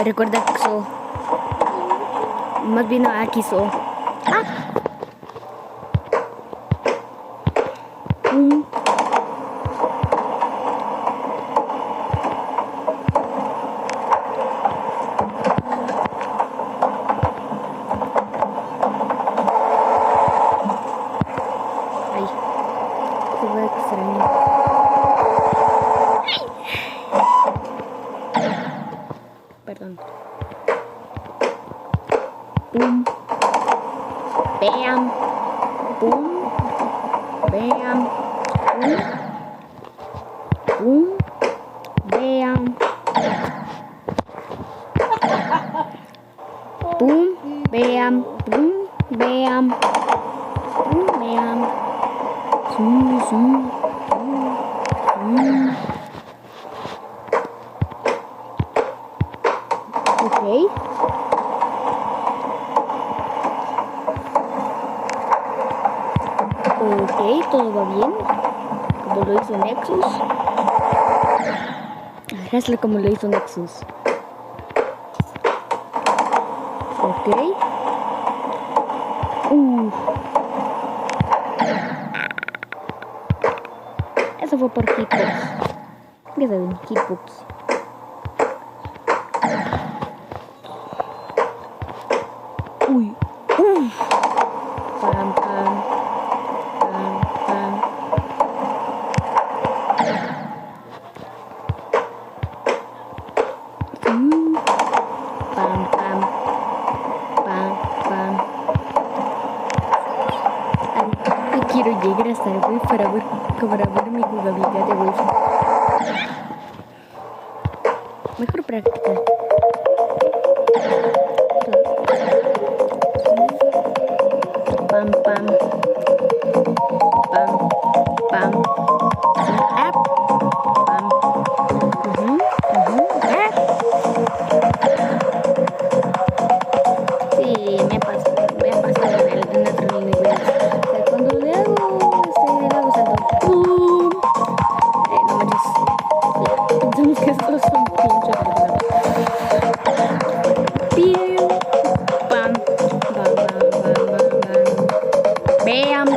Me recuerda a XO. Más bien a XO. ¡Ah! Ay, se ve extraño. Perdón. Pum. Bam. Pum. Bam. Pum. Bam. Pum. Bam. Pum. Bam. Pum. Bam. Zoom. Zoom. Ok. Ok, todo va bien. Como lo hizo Nexus. Hazlo como lo hizo Nexus. Ok. Eso fue por hitbox. Ya saben, hitbox. Uy. Pam, pam. Pam, pam. Pam, pam. Pam, pam. Ay, yo quiero llegar hasta el Wi para ver mi jugabilidad de Wi. Mejor práctica. Pam, pam. Pam, pam. Up. Pam. Sí, me pasa en otro nivel. O sea, cuando le hago salto. ¡Pum! No manches. Pensamos que estos son pinches. Piu. Pam. Bam, bam, bam, bam, bam. Bam.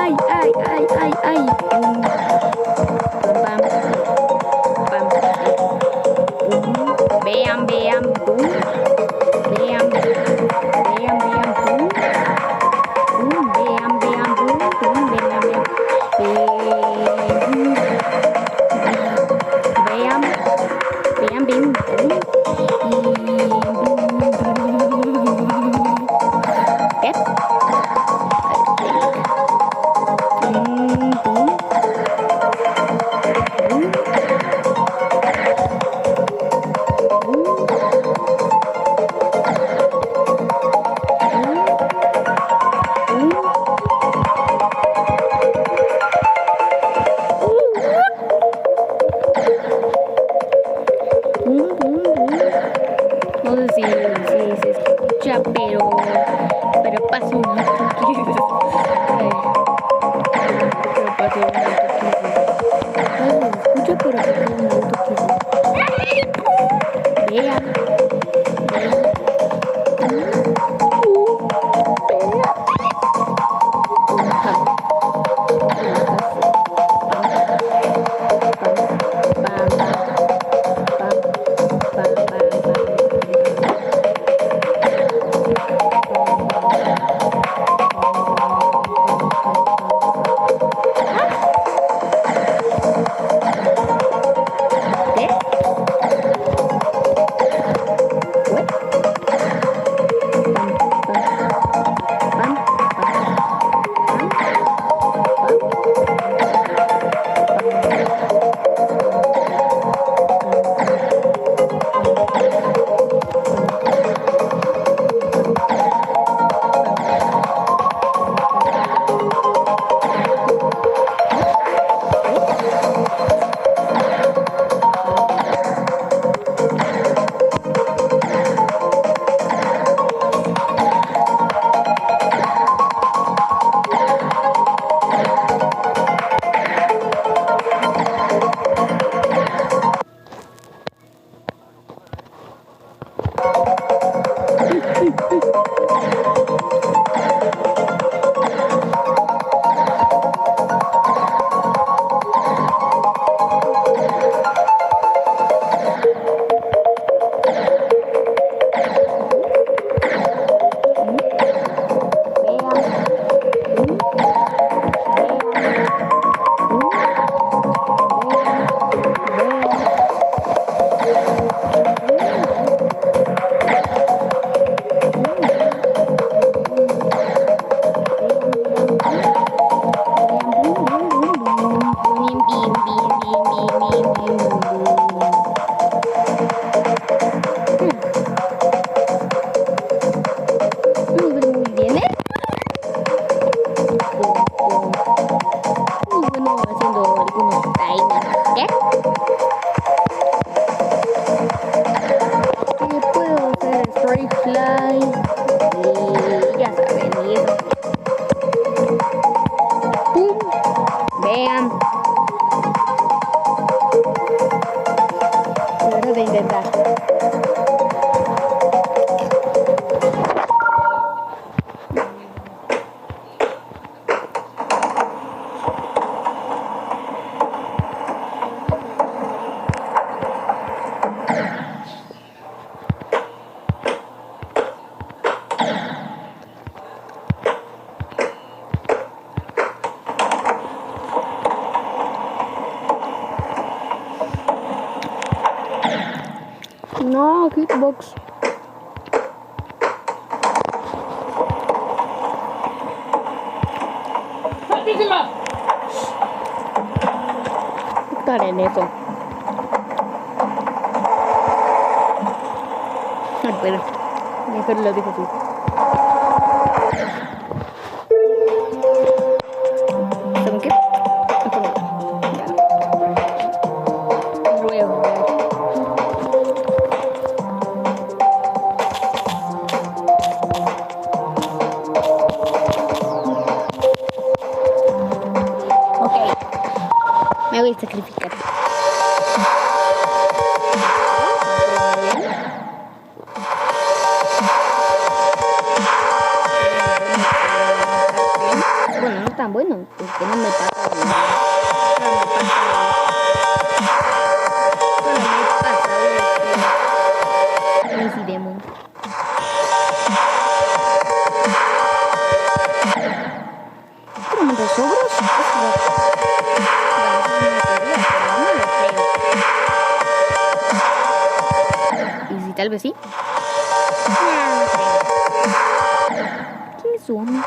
ay, ay, ay, ay, ay. Pam, pam, pam. Vean, vean, pum. Vean, vean, vean, pum. Pum, vean, vean, pum, pum, vean, vean. Vean, vean, vean, pum. ¿Qué? No sé si se escucha, pero pasa un poquito. Pero pasa un poquito. No se escucha, pero pasa un poquito. Vean. Vean. Hora de intentar. No, hitbox. Estar en eso. Espera, mejor lo dejo así. ¿Saben qué? Luego. Me voy a sacrificar. Bueno, no tan bueno, porque no me pasa de nada. Solo me pasa de Easy Demo. ¿Pero me sobros? ¿Y si tal vez sí? No creo. ¿Quién es su hombre?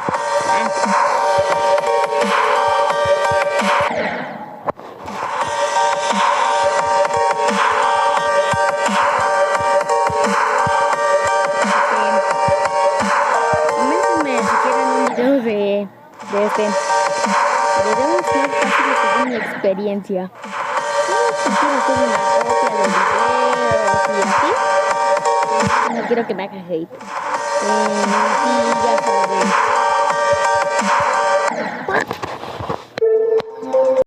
Coméntenme si quieren un video de este. Videos más fáciles según mi experiencia. Si quiero hacer una copia de videos y así, no quiero que me haga hate. Sí, ya saben.